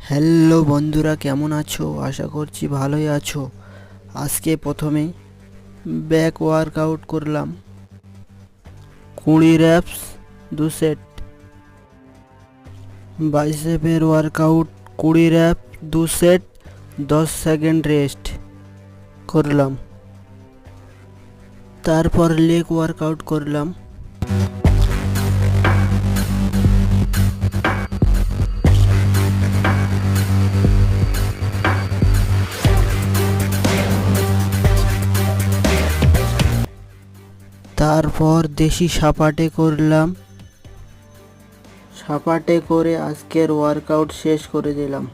Hello বন্ধুরা, কেমন আছো? আশা করছি ভালোই আছো। আজকে প্রথমে ব্যাক ওয়ার্কআউট করলাম 20 র্যাপস 2 সেট। বাইসেপের workout 20 rep 2 set 10 second rest করলাম। তারপর লেগ ওয়ার্কআউট করলাম। তারপর দেশি সাপাটে করলাম। সাপাটে করে আজকের ওয়ার্কআউট শেষ করে দিলাম।